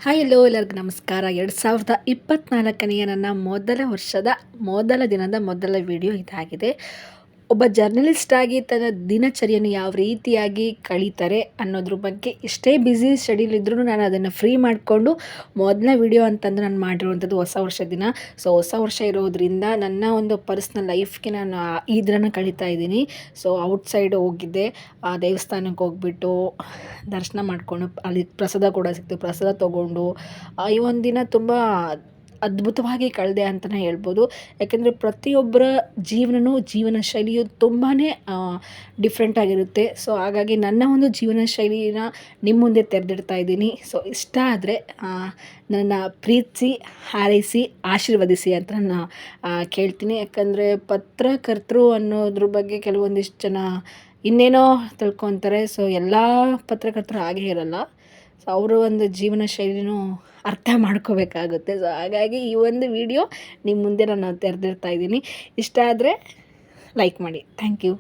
Hi ಎಲ್ಲೋ ಎಲ್ಲರಿಗೂ ನಮಸ್ಕಾರ. 2024ನೆಯ ನನ್ನ ಮೊದಲ ವರ್ಷದ ಮೊದಲ ದಿನದ ಮೊದಲ ವಿಡಿಯೋ ಇದಾಗಿದೆ. ಒಬ್ಬ ಜರ್ನಲಿಸ್ಟ್ ಆಗಿ ತನ್ನ ದಿನಚರಿಯನ್ನು ಯಾವ ರೀತಿಯಾಗಿ ಕಳೀತಾರೆ ಅನ್ನೋದ್ರ ಬಗ್ಗೆ ಎಷ್ಟೇ ಬ್ಯುಸಿ ಶೆಡ್ಯೂಲ್ ಇದ್ರೂ ನಾನು ಅದನ್ನು ಫ್ರೀ ಮಾಡಿಕೊಂಡು ಮೊದಲ ವಿಡಿಯೋ ಅಂತಂದು ನಾನು ಮಾಡಿರುವಂಥದ್ದು ಹೊಸ ವರ್ಷ ದಿನ. ಸೊ ಹೊಸ ವರ್ಷ ಇರೋದ್ರಿಂದ ನನ್ನ ಒಂದು ಪರ್ಸ್ನಲ್ ಲೈಫ್ಗೆ ನಾನು ಈ ದಿನ ಕಳೀತಾ ಇದ್ದೀನಿ. ಸೊ ಔಟ್ಸೈಡ್ ಹೋಗಿದ್ದೆ, ಆ ದೇವಸ್ಥಾನಕ್ಕೆ ಹೋಗ್ಬಿಟ್ಟು ದರ್ಶನ ಮಾಡಿಕೊಂಡು ಅಲ್ಲಿ ಪ್ರಸಾದ ಕೂಡ ಸಿಕ್ತು. ಪ್ರಸಾದ ತೊಗೊಂಡು ಈ ಒಂದು ದಿನ ತುಂಬ ಅದ್ಭುತವಾಗಿ ಕಳೆದೆ ಅಂತಲೇ ಹೇಳ್ಬೋದು. ಯಾಕೆಂದರೆ ಪ್ರತಿಯೊಬ್ಬರ ಜೀವನ ಶೈಲಿಯು ತುಂಬಾ ಡಿಫ್ರೆಂಟ್ ಆಗಿರುತ್ತೆ. ಸೊ ಹಾಗಾಗಿ ನನ್ನ ಒಂದು ಜೀವನ ಶೈಲಿನ ನಿಮ್ಮ ಮುಂದೆ ತೆರೆದಿಡ್ತಾ ಇದ್ದೀನಿ. ಸೊ ಇಷ್ಟ ಆದರೆ ನನ್ನ ಪ್ರೀತಿಸಿ, ಹಾರೈಸಿ, ಆಶೀರ್ವದಿಸಿ ಅಂತ ನಾನು ಕೇಳ್ತೀನಿ. ಯಾಕಂದರೆ ಪತ್ರಕರ್ತರು ಅನ್ನೋದ್ರ ಬಗ್ಗೆ ಕೆಲವೊಂದಿಷ್ಟು ಜನ ಇನ್ನೇನೋ ತಿಳ್ಕೊತಾರೆ. ಸೊ ಎಲ್ಲ ಪತ್ರಕರ್ತರು ಹಾಗೇ ಇರಲ್ಲ. ಸೊ ಅವರ ಒಂದು ಜೀವನ ಶೈಲಿನೂ ಅರ್ಥ ಮಾಡ್ಕೋಬೇಕಾಗುತ್ತೆ. ಸೊ ಹಾಗಾಗಿ ಈ ಒಂದು ವಿಡಿಯೋ ನಿಮ್ಮ ಮುಂದೆ ನಾನು ತೆರೆದಿರ್ತಾ ಇದ್ದೀನಿ. ಇಷ್ಟ ಆದರೆ ಲೈಕ್ ಮಾಡಿ. Thank you.